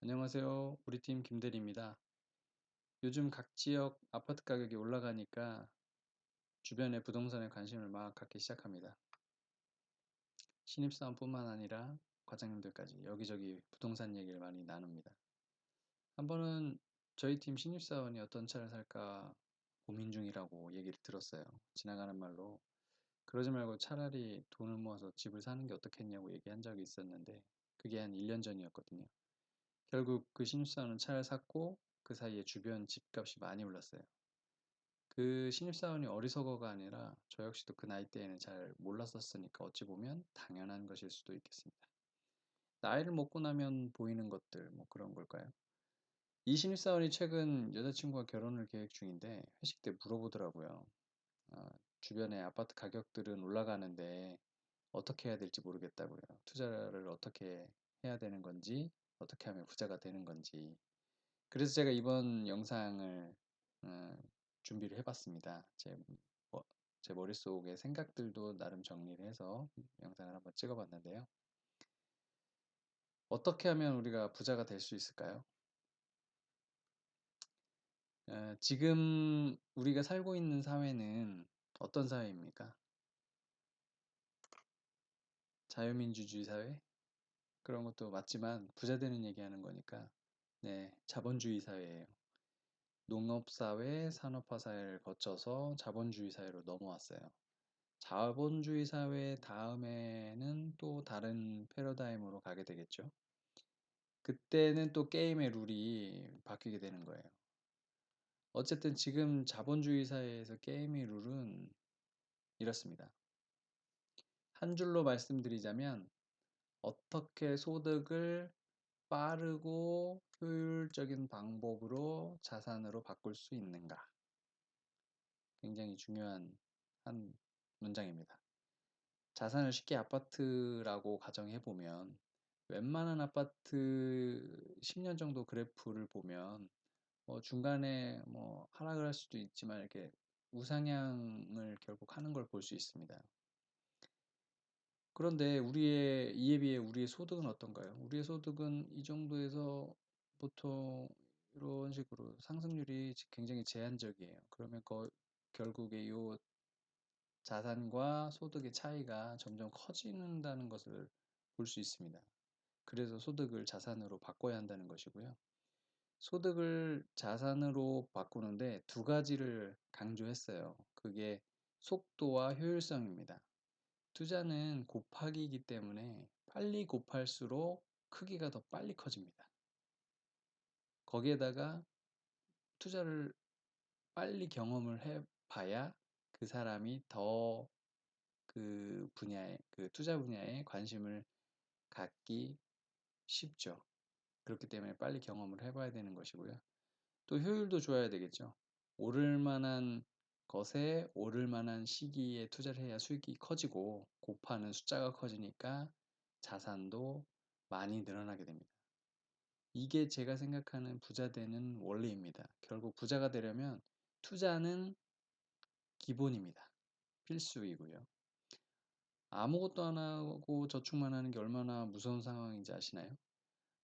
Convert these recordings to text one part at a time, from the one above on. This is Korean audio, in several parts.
안녕하세요. 우리 팀 김대리입니다. 요즘 각 지역 아파트 가격이 올라가니까 주변에 부동산에 관심을 막 갖기 시작합니다. 신입사원뿐만 아니라 과장님들까지 여기저기 부동산 얘기를 많이 나눕니다. 한 번은 저희 팀 신입사원이 어떤 차를 살까 고민 중이라고 얘기를 들었어요. 지나가는 말로 그러지 말고 차라리 돈을 모아서 집을 사는 게 어떻겠냐고 얘기한 적이 있었는데 그게 한 1년 전이었거든요. 결국 그 신입사원은 차를 샀고 그 사이에 주변 집값이 많이 올랐어요. 그 신입사원이 어리석어가 아니라 저 역시도 그 나이 때에는 잘 몰랐었으니까 어찌 보면 당연한 것일 수도 있겠습니다. 나이를 먹고 나면 보이는 것들 뭐 그런 걸까요? 이 신입사원이 최근 여자친구와 결혼을 계획 중인데 회식 때 물어보더라고요. 아, 주변에 아파트 가격들은 올라가는데 어떻게 해야 될지 모르겠다고요. 투자를 어떻게 해야 되는 건지, 어떻게 하면 부자가 되는 건지. 그래서 제가 이번 영상을 어, 준비를 해봤습니다. 머- 제 머릿속의 생각들도 나름 정리를 해서 영상을 한번 찍어봤는데요. 어떻게 하면 우리가 부자가 될 수 있을까요? 지금 우리가 살고 있는 사회는 어떤 사회입니까? 자유민주주의 사회? 그런 것도 맞지만 부자 되는 얘기하는 거니까 네, 자본주의 사회예요. 농업사회, 산업화 사회를 거쳐서 자본주의 사회로 넘어왔어요. 자본주의 사회 다음에는 또 다른 패러다임으로 가게 되겠죠. 그때는 또 게임의 룰이 바뀌게 되는 거예요. 어쨌든 지금 자본주의 사회에서 게임의 룰은 이렇습니다. 한 줄로 말씀드리자면 어떻게 소득을 빠르고 효율적인 방법으로 자산으로 바꿀 수 있는가. 굉장히 중요한 한 문장입니다. 자산을 쉽게 아파트라고 가정해 보면 웬만한 아파트 10년 정도 그래프를 보면 중간에 뭐 하락을 할 수도 있지만 이렇게 우상향을 결국 하는 걸 볼 수 있습니다. 그런데 이에 비해 우리의 소득은 어떤가요? 우리의 소득은 이 정도에서 보통 이런 식으로 상승률이 굉장히 제한적이에요. 그러면 결국에 이 자산과 소득의 차이가 점점 커진다는 것을 볼 수 있습니다. 그래서 소득을 자산으로 바꿔야 한다는 것이고요. 소득을 자산으로 바꾸는데 두 가지를 강조했어요. 그게 속도와 효율성입니다. 투자는 곱하기이기 때문에 빨리 곱할수록 크기가 더 빨리 커집니다. 거기에다가 투자를 빨리 경험을 해봐야 그 사람이 더 그 투자 분야에 관심을 갖기 쉽죠. 그렇기 때문에 빨리 경험을 해봐야 되는 것이고요. 또 효율도 좋아야 되겠죠. 오를 만한 것에 오를 만한 시기에 투자를 해야 수익이 커지고 곱하는 숫자가 커지니까 자산도 많이 늘어나게 됩니다. 이게 제가 생각하는 부자 되는 원리입니다. 결국 부자가 되려면 투자는 기본입니다. 필수이고요. 아무것도 안 하고 저축만 하는 게 얼마나 무서운 상황인지 아시나요?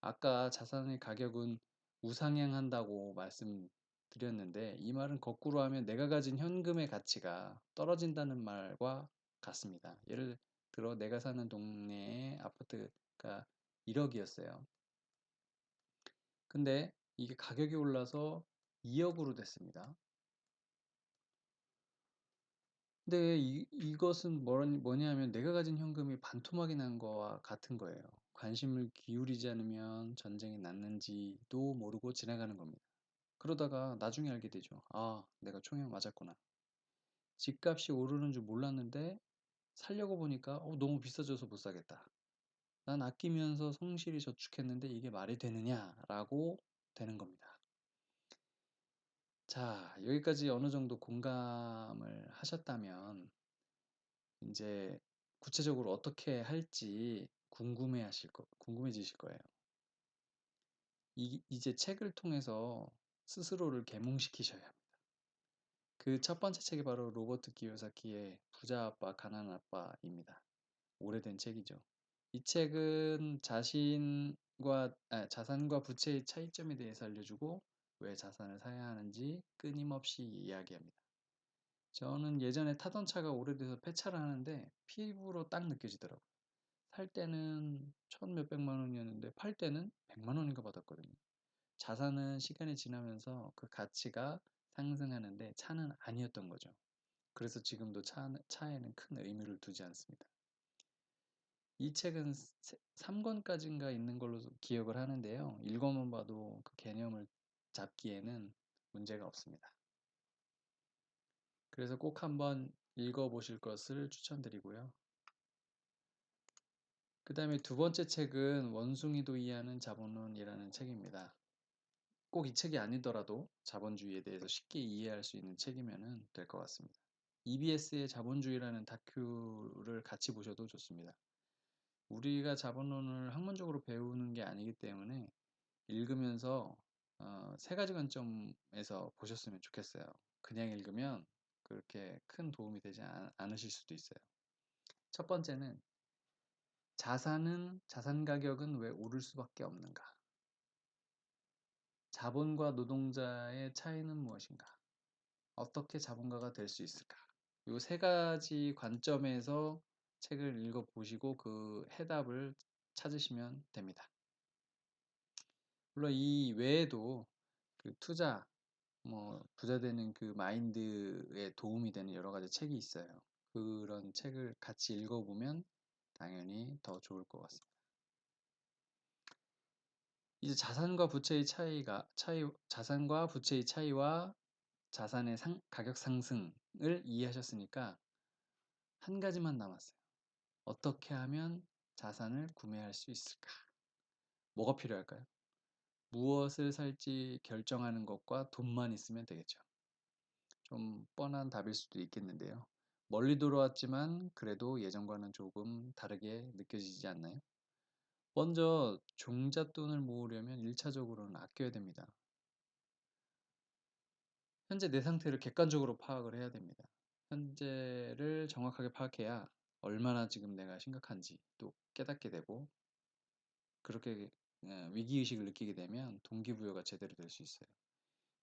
아까 자산의 가격은 우상향한다고 말씀드렸는데 이 말은 거꾸로 하면 내가 가진 현금의 가치가 떨어진다는 말과 같습니다. 예를 들어 내가 사는 동네의 아파트가 1억이었어요. 근데 이게 가격이 올라서 2억으로 됐습니다. 근데 이것은 뭐냐면 내가 가진 현금이 반토막이 난 거와 같은 거예요. 관심을 기울이지 않으면 전쟁이 났는지도 모르고 지나가는 겁니다. 그러다가 나중에 알게 되죠. 아, 내가 총에 맞았구나. 집값이 오르는 줄 몰랐는데 살려고 보니까 너무 비싸져서 못 사겠다. 난 아끼면서 성실히 저축했는데 이게 말이 되느냐라고 되는 겁니다. 자, 여기까지 어느 정도 공감을 하셨다면 이제 구체적으로 어떻게 할지 궁금해지실 거예요. 이제 책을 통해서 스스로를 계몽시키셔야 합니다. 그 첫 번째 책이 바로 로버트 키요사키의 부자 아빠, 가난한 아빠입니다. 오래된 책이죠. 이 책은 자산과 부채의 차이점에 대해서 알려주고 왜 자산을 사야 하는지 끊임없이 이야기합니다. 저는 예전에 타던 차가 오래돼서 폐차를 하는데 피부로 딱 느껴지더라고요. 살 때는 천 몇백만 원이었는데 팔 때는 100만 원인가 받았거든요. 자산은 시간이 지나면서 그 가치가 상승하는데 차는 아니었던 거죠. 그래서 지금도 차에는 큰 의미를 두지 않습니다. 이 책은 3권까지인가 있는 걸로 기억을 하는데요. 읽어만 봐도 그 개념을 잡기에는 문제가 없습니다. 그래서 꼭 한번 읽어보실 것을 추천드리고요. 그 다음에 두 번째 책은 원숭이도 이해하는 자본론이라는 책입니다. 꼭 이 책이 아니더라도 자본주의에 대해서 쉽게 이해할 수 있는 책이면 될 것 같습니다. EBS의 자본주의라는 다큐를 같이 보셔도 좋습니다. 우리가 자본론을 학문적으로 배우는 게 아니기 때문에 읽으면서 세 가지 관점에서 보셨으면 좋겠어요. 그냥 읽으면 그렇게 큰 도움이 되지 않으실 수도 있어요. 첫 번째는 자산 가격은 왜 오를 수밖에 없는가? 자본과 노동자의 차이는 무엇인가? 어떻게 자본가가 될 수 있을까? 이 세 가지 관점에서 책을 읽어보시고 그 해답을 찾으시면 됩니다. 물론 이 외에도 그 투자, 부자 되는 그 마인드에 도움이 되는 여러 가지 책이 있어요. 그런 책을 같이 읽어보면 당연히 더 좋을 것 같습니다. 이제 자산과 부채의 차이와 자산의 가격 상승을 이해하셨으니까 한 가지만 남았어요. 어떻게 하면 자산을 구매할 수 있을까? 뭐가 필요할까요? 무엇을 살지 결정하는 것과 돈만 있으면 되겠죠. 좀 뻔한 답일 수도 있겠는데요. 멀리 돌아왔지만 그래도 예전과는 조금 다르게 느껴지지 않나요? 먼저 종잣돈을 모으려면 1차적으로는 아껴야 됩니다. 현재 내 상태를 객관적으로 파악을 해야 됩니다. 현재를 정확하게 파악해야 얼마나 지금 내가 심각한지 또 깨닫게 되고 그렇게 위기의식을 느끼게 되면 동기부여가 제대로 될 수 있어요.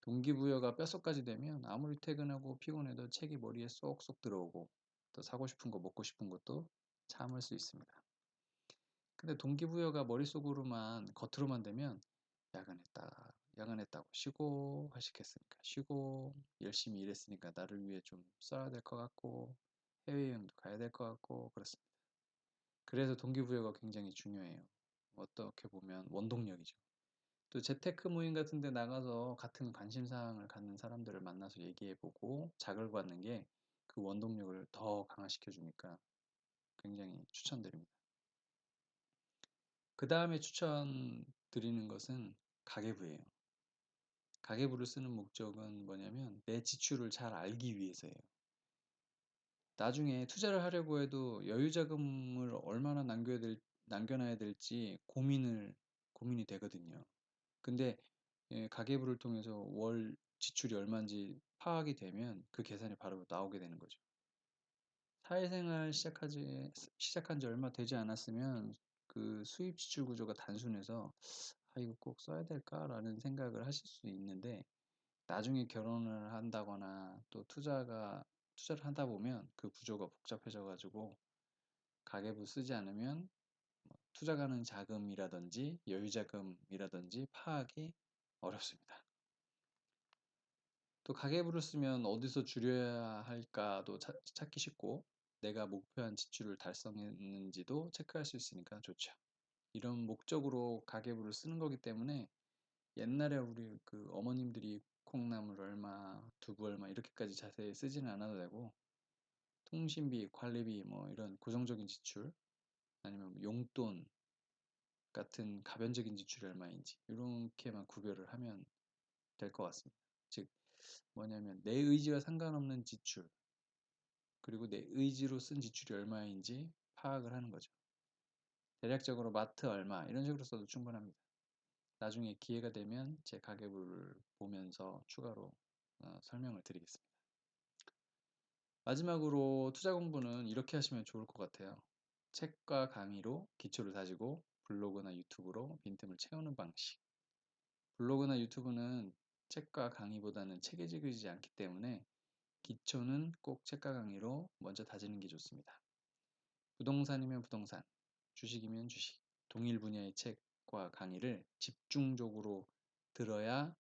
동기부여가 뼛속까지 되면 아무리 퇴근하고 피곤해도 책이 머리에 쏙쏙 들어오고 또 사고 싶은 거 먹고 싶은 것도 참을 수 있습니다. 근데 동기부여가 머릿속으로만 겉으로만 되면 야근했다고 쉬고 회식했으니까 쉬고 열심히 일했으니까 나를 위해 좀 써야 될 것 같고 해외여행도 가야 될 것 같고 그렇습니다. 그래서 동기부여가 굉장히 중요해요. 어떻게 보면 원동력이죠. 또 재테크 모임 같은 데 나가서 같은 관심사항을 갖는 사람들을 만나서 얘기해보고 자극을 받는 게 그 원동력을 더 강화시켜 주니까 굉장히 추천드립니다. 그 다음에 추천드리는 것은 가계부예요. 가계부를 쓰는 목적은 뭐냐면 내 지출을 잘 알기 위해서예요. 나중에 투자를 하려고 해도 여유 자금을 얼마나 남겨놔야 될지 고민이 되거든요. 근데 가계부를 통해서 월 지출이 얼마인지 파악이 되면 그 계산이 바로 나오게 되는 거죠. 사회생활 시작한 지 얼마 되지 않았으면 그 수입 지출 구조가 단순해서 이거 꼭 써야 될까라는 생각을 하실 수 있는데 나중에 결혼을 한다거나 또 투자를 하다 보면 그 구조가 복잡해져 가지고 가계부 쓰지 않으면 투자 가능 자금이라든지 여유 자금이라든지 파악이 어렵습니다. 또 가계부를 쓰면 어디서 줄여야 할까도 찾기 쉽고 내가 목표한 지출을 달성했는지도 체크할 수 있으니까 좋죠. 이런 목적으로 가계부를 쓰는 거기 때문에 옛날에 우리 그 어머님들이 콩나물 얼마, 두부 얼마 이렇게까지 자세히 쓰지는 않아도 되고 통신비, 관리비 뭐 이런 고정적인 지출 아니면 용돈 같은 가변적인 지출이 얼마인지 이렇게만 구별을 하면 될 것 같습니다. 즉 뭐냐면 내 의지와 상관없는 지출 그리고 내 의지로 쓴 지출이 얼마인지 파악을 하는 거죠. 대략적으로 마트 얼마 이런 식으로 써도 충분합니다. 나중에 기회가 되면 제 가계부를 보면서 추가로 설명을 드리겠습니다. 마지막으로 투자 공부는 이렇게 하시면 좋을 것 같아요. 책과 강의로 기초를 다지고 블로그나 유튜브로 빈틈을 채우는 방식. 블로그나 유튜브는 책과 강의보다는 체계적이지 않기 때문에 기초는 꼭 책과 강의로 먼저 다지는 게 좋습니다. 부동산이면 부동산, 주식이면 주식, 동일 분야의 책과 강의를 집중적으로 들어야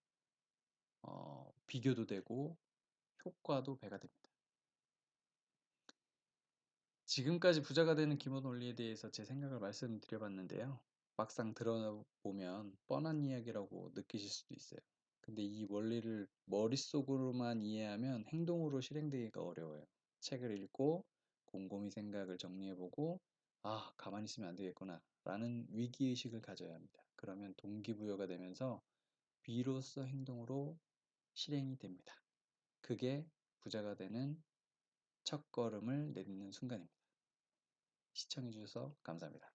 비교도 되고 효과도 배가 됩니다. 지금까지 부자가 되는 기본 원리에 대해서 제 생각을 말씀드려봤는데요. 막상 들어보면 뻔한 이야기라고 느끼실 수도 있어요. 근데 이 원리를 머릿속으로만 이해하면 행동으로 실행되기가 어려워요. 책을 읽고 곰곰이 생각을 정리해보고 가만히 있으면 안 되겠구나 라는 위기의식을 가져야 합니다. 그러면 동기부여가 되면서 비로소 행동으로 실행이 됩니다. 그게 부자가 되는 첫걸음을 내딛는 순간입니다. 시청해주셔서 감사합니다.